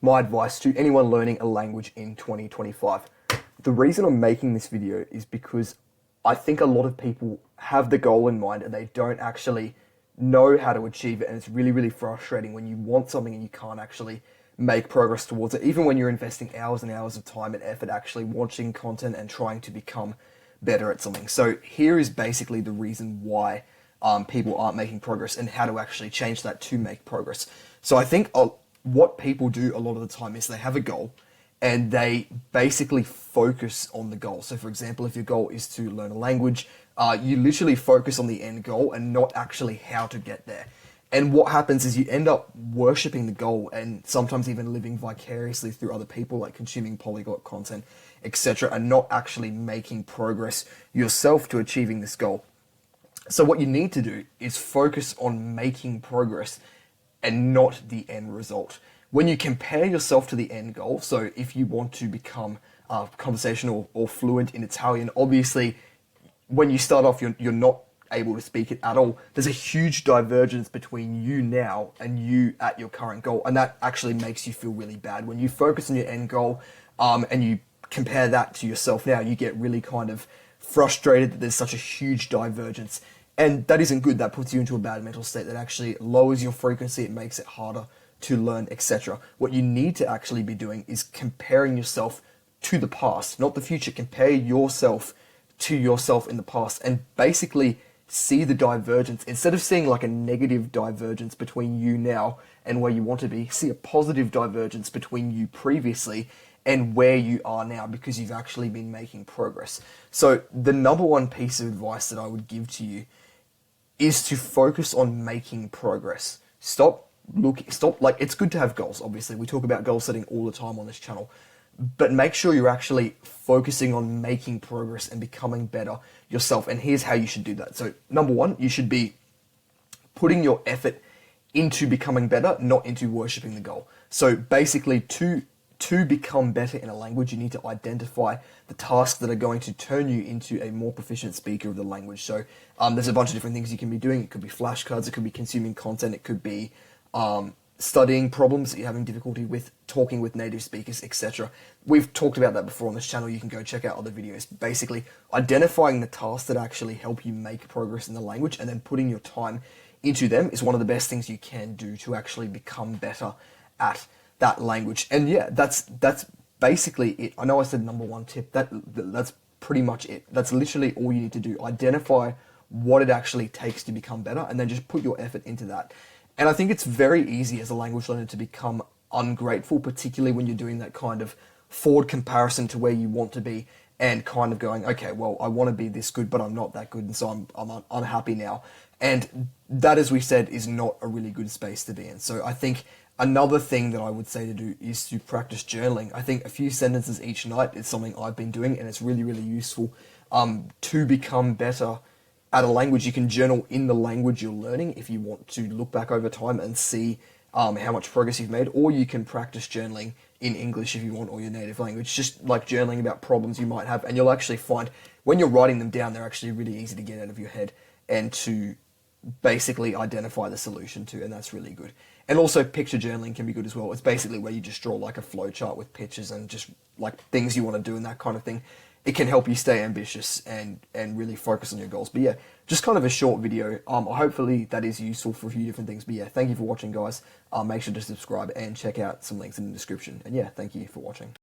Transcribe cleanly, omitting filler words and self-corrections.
my advice to anyone learning a language in 2025. The reason I'm making this video is because I think a lot of people have the goal in mind and they don't actually know how to achieve it, and it's really, really frustrating when you want something and you can't actually make progress towards it, even when you're investing hours and hours of time and effort actually watching content and trying to become better at something. So here is basically the reason why people aren't making progress and how to actually change that to make progress. So I think what people do a lot of the time is they have a goal and they basically focus on the goal. So for example, if your goal is to learn a language, you literally focus on the end goal and not actually how to get there. And what happens is you end up worshipping the goal and sometimes even living vicariously through other people, like consuming polyglot content, etc., and not actually making progress yourself to achieving this goal. So what you need to do is focus on making progress and not the end result. When you compare yourself to the end goal, so if you want to become conversational or fluent in Italian, obviously when you start off, you're not able to speak it at all. There's a huge divergence between you now and you at your current goal, and that actually makes you feel really bad. When you focus on your end goal and you compare that to yourself now, you get really kind of frustrated that there's such a huge divergence. And that isn't good. That puts you into a bad mental state. That actually lowers your frequency. It makes it harder to learn, etc. What you need to actually be doing is comparing yourself to the past, not the future. Compare yourself to yourself in the past and basically see the divergence. Instead of seeing like a negative divergence between you now and where you want to be, see a positive divergence between you previously and where you are now, because you've actually been making progress. So the number one piece of advice that I would give to you is to focus on making progress. Stop, like, it's good to have goals, obviously. We talk about goal setting all the time on this channel, but make sure you're actually focusing on making progress and becoming better yourself. And here's how you should do that. So number one, you should be putting your effort into becoming better, not into worshipping the goal. So basically, to become better in a language, you need to identify the tasks that are going to turn you into a more proficient speaker of the language. So there's a bunch of different things you can be doing. It could be flashcards, it could be consuming content, it could be studying problems that you're having difficulty with, talking with native speakers, etc. We've talked about that before on this channel. You can go check out other videos. Basically, identifying the tasks that actually help you make progress in the language and then putting your time into them is one of the best things you can do to actually become better at that language. And yeah, that's basically it. I know I said number one tip. That's pretty much it. That's literally all you need to do. Identify what it actually takes to become better and then just put your effort into that. And I think it's very easy as a language learner to become ungrateful, particularly when you're doing that kind of forward comparison to where you want to be and kind of going, okay, well, I want to be this good, but I'm not that good, and so I'm unhappy now. And that, as we said, is not a really good space to be in. So I think another thing that I would say to do is to practice journaling. I think a few sentences each night is something I've been doing, and it's really, really useful to become better at a language. You can journal in the language you're learning if you want to look back over time and see how much progress you've made, or you can practice journaling in English if you want, or your native language, just like journaling about problems you might have, and you'll actually find when you're writing them down, they're actually really easy to get out of your head and to basically identify the solution to, and that's really good. And also picture journaling can be good as well. It's basically where you just draw like a flow chart with pictures and just like things you want to do and that kind of thing. It can help you stay ambitious and really focus on your goals. But yeah, just kind of a short video. Hopefully that is useful for a few different things. But yeah, thank you for watching, guys. Make sure to subscribe and check out some links in the description. And yeah, thank you for watching.